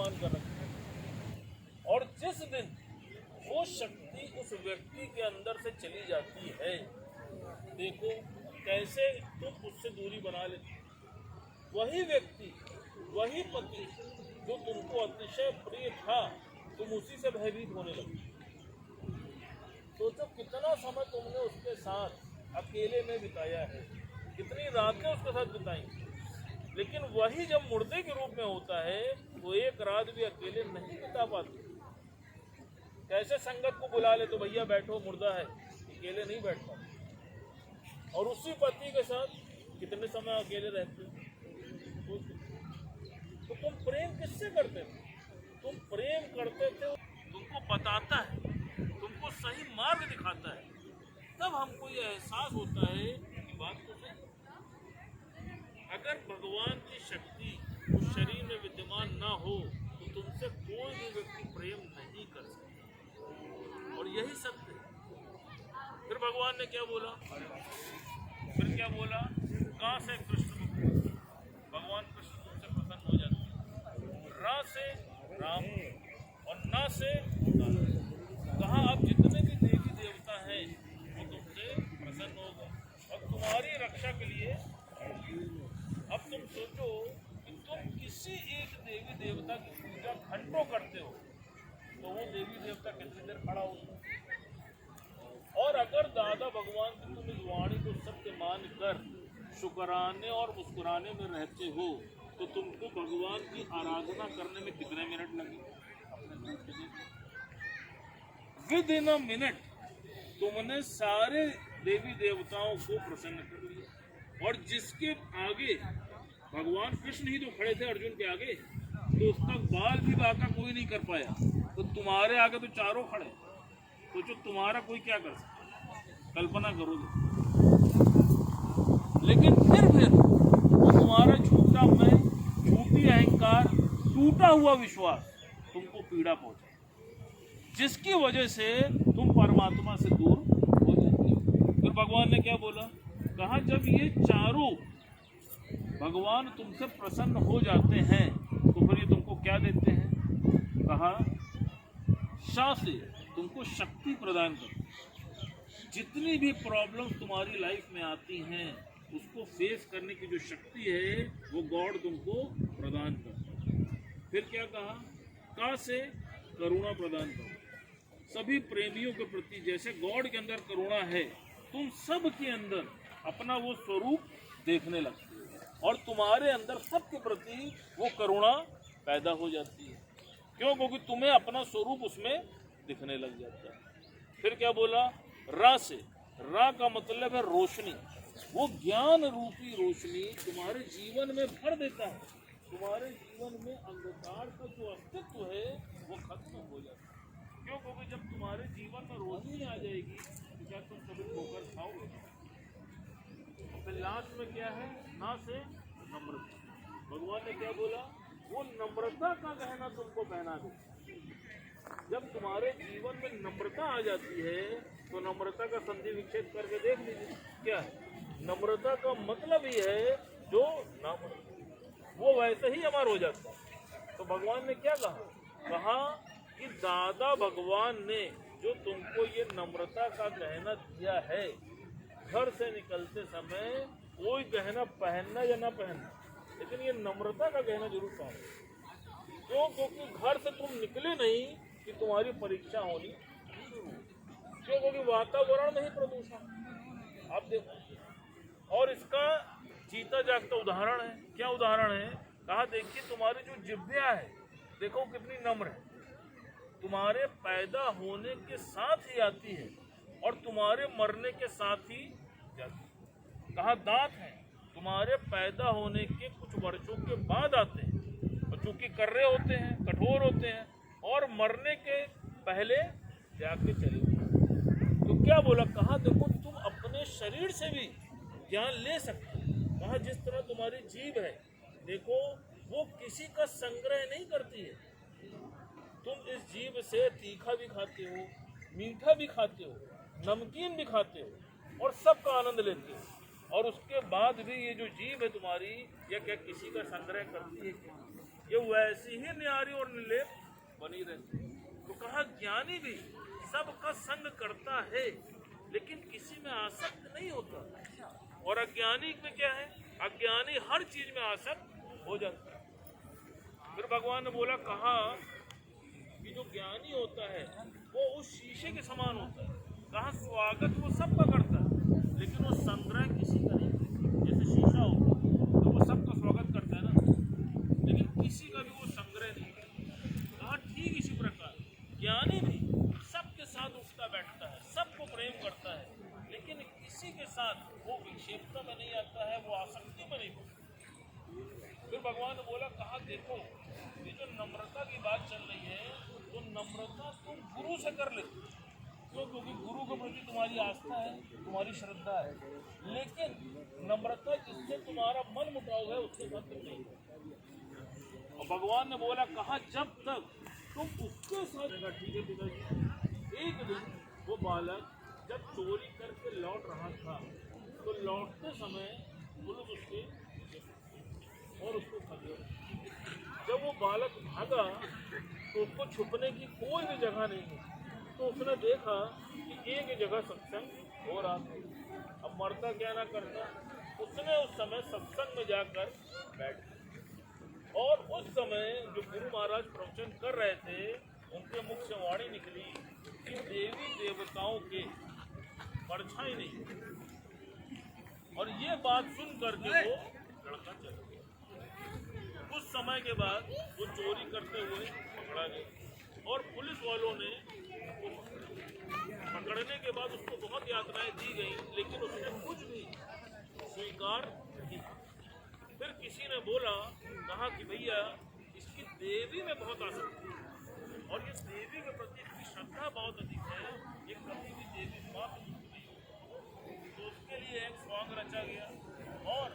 अपमान कर रखा है। और जिस दिन वो शक्ति उस व्यक्ति के अंदर से चली जाती है, देखो कैसे तुम उससे दूरी बना लेते। वही व्यक्ति, वही पति जो तुमको अतिशय प्रिय था, तुम उसी से भयभीत होने लगे। सोचो कितना समय तुमने उसके साथ अकेले में बिताया है, कितनी रातें उसके साथ बिताई, लेकिन वही जब मुर्दे के रूप में होता है वो एक रात भी अकेले नहीं बिता पाते। कैसे संगत को बुला ले तो भैया बैठो मुर्दा है, अकेले नहीं बैठ पाते। और उसी पति के साथ कितने समय अकेले रहते हो। तो तुम प्रेम किससे करते थे? तुम प्रेम करते थे, तुमको बताता है, तुमको सही मार्ग दिखाता है, तब हमको ये एहसास होता है कि बात तो सही। अगर भगवान की शक्ति उस शरीर में विद्यमान ना हो तो तुमसे कोई भी व्यक्ति प्रेम नहीं कर सकता। और यही सत्य है। फिर भगवान ने क्या बोला? फिर क्या बोला? का से कृष्ण, भगवान कृष्ण तुमसे प्रसन्न हो जाते हैं। रा से राम और ना से कहा अब जितने भी देवी देवता हैं वो तुमसे प्रसन्न हो गए और तुम्हारी रक्षा के लिए। अब तुम सोचो कि तुम किसी एक देवी देवता की पूजा घंटों करते हो तो वो देवी देवता कितनी देर खड़ा होता है। और अगर दादा भगवान की तुम इस वाणी को सत्य मानकर शुक्राने और मुस्कुराने में रहते हो तो तुमको भगवान की आराधना करने में कितने मिनट लगे? विद इन अ मिनट तुमने सारे देवी देवताओं को प्रसन्न कर लिया। और जिसके आगे भगवान कृष्ण ही तो खड़े थे अर्जुन के आगे, तो उसका बाल भी बाका कोई नहीं कर पाया, तो तुम्हारे आगे तो चारों खड़े। सोचो तुम्हारा कोई क्या कर सकता, कल्पना करोगे। लेकिन फिर वो तुम्हारा झूठा मैं, झूठी अहंकार, टूटा हुआ विश्वास तुमको पीड़ा पहुंचा, जिसकी वजह से तुम परमात्मा से दूर हो जाते हो। फिर भगवान ने क्या बोला? कहा जब ये चारों भगवान तुमसे प्रसन्न हो जाते हैं तो फिर ये तुमको क्या देते हैं? कहा शाह से तुमको शक्ति प्रदान कर। जितनी भी प्रॉब्लम्स तुम्हारी लाइफ में आती हैं उसको फेस करने की जो शक्ति है वो गॉड तुमको प्रदान कर। फिर क्या कहा? का से करुणा प्रदान कर। सभी प्रेमियों के प्रति जैसे गॉड के अंदर करुणा है, तुम सब के अंदर अपना वो स्वरूप देखने लगते हो और तुम्हारे अंदर सबके प्रति वो करुणा पैदा हो जाती है। क्यों? क्योंकि तुम्हें अपना स्वरूप उसमें दिखने लग जाता है। फिर क्या बोला? रा से, रा का मतलब है रोशनी। वो ज्ञान रूपी रोशनी तुम्हारे जीवन में भर देता है। तुम्हारे जीवन में अंधकार का जो अस्तित्व है वो खत्म हो जाता है। क्यों? क्योंकि जब तुम्हारे जीवन में रोशनी आ जाएगी तो क्या तुम कभी ठोकर खाओगे? फिर लास्ट में क्या है? ना से नम्रता। भगवान ने क्या बोला? वो नम्रता का गहना तुमको पहना दे। जब तुम्हारे जीवन में नम्रता आ जाती है तो नम्रता का संधि विच्छेद करके देख लीजिए क्या है। नम्रता का मतलब ही है जो नम्र, वो वैसे ही अमर हो जाता है। तो भगवान ने क्या कहा? कहा कि दादा भगवान ने जो तुमको ये नम्रता का गहना दिया है, घर से निकलते समय कोई गहना पहनना या ना पहनना, लेकिन ये नम्रता का गहना जरूर पहनना। क्यों? क्योंकि घर से तुम निकले नहीं कि तुम्हारी परीक्षा होनी। क्यों? क्योंकि वातावरण में ही प्रदूषण आप देखो। और इसका जीता जागता उदाहरण है। क्या उदाहरण है? कहा देखिए तुम्हारी जो जिह्वा है देखो कितनी नम्र है, तुम्हारे पैदा होने के साथ ही आती है और तुम्हारे मरने के साथ ही जाती है। कहा दांत है, तुम्हारे पैदा होने के कुछ वर्षों के बाद आते हैं और चूंकि कर्रे होते हैं, कठोर होते हैं और मरने के पहले जाके चले जाते। तो क्या बोला? कहा देखो तुम अपने शरीर से भी ज्ञान ले सकते हो। कहा जिस तरह तुम्हारी जीभ है देखो वो किसी का संग्रह नहीं करती है। तुम इस जीभ से तीखा भी खाते हो, मीठा भी खाते हो, नमकीन भी खाते हो और सबका आनंद लेते हो। और उसके बाद भी ये जो जीभ है तुम्हारी, यह क्या किसी का संग्रह करती है क्या? ये वैसी ही न्यारी और निर्लेप बनी रहती। तो कहा ज्ञानी भी सबका संग करता है लेकिन किसी में आसक्त नहीं होता। और अज्ञानी में क्या है, अज्ञानी हर चीज में आसक्त हो जाता है। फिर भगवान ने बोला, कहा कि जो ज्ञानी होता है वो उस शीशे के समान होता है। कहा स्वागत वो सबका करता है लेकिन वो संग्रह किसी का नहीं। जैसे शीशा होता है तो वो सबका स्वागत करता है ना, लेकिन किसी का भी वो संग्रह नहीं। कहा ठीक इसी प्रकार ज्ञानी भी सबके साथ उठता बैठता है, सबको प्रेम करता है, लेकिन किसी के साथ वो विक्षेपता में नहीं आता है, वो आसक्ति में नहीं होता। फिर भगवान ने बोला, कहा देखो ये जो नम्रता की बात चल रही है तो नम्रता तुम गुरु से कर लेते क्यों, क्योंकि गुरु के प्रति तुम्हारी आस्था है, तुम्हारी श्रद्धा है, लेकिन नम्रता जिससे तुम्हारा मन मुटाव है उसके साथ तुम नहीं। और भगवान ने बोला, कहा जब तक तुम उसके साथ, ठीक है पिताजी। एक दिन वो बालक जब चोरी करके लौट रहा था तो लौटते समय पुलिस उसके और उसको पकड़ा। जब वो बालक भागा तो उसको छुपने की कोई भी जगह नहीं है, तो उसने देखा कि एक जगह सत्संग हो रहा था। अब मरता क्या ना करता, उसने उस समय सत्संग में जाकर बैठ गया। और उस समय जो गुरु महाराज प्रवचन कर रहे थे उनके मुख से वाणी निकली कि देवी देवताओं के परछाई नहीं। और ये बात सुन करके वो लड़का चल गया। कुछ समय के बाद वो चोरी करते हुए पकड़ा गया और पुलिस वालों ने पकड़ने के बाद उसको बहुत यातनाएं दी गई, लेकिन उसने कुछ भी स्वीकार नहीं। फिर किसी ने बोला, कहा कि भैया इसकी देवी में बहुत आसक्ति है और ये देवी के प्रति इसकी श्रद्धा बहुत अधिक है, ये कभी भी देवी माँ नहीं होगी। तो उसके लिए एक सॉन्ग रचा गया और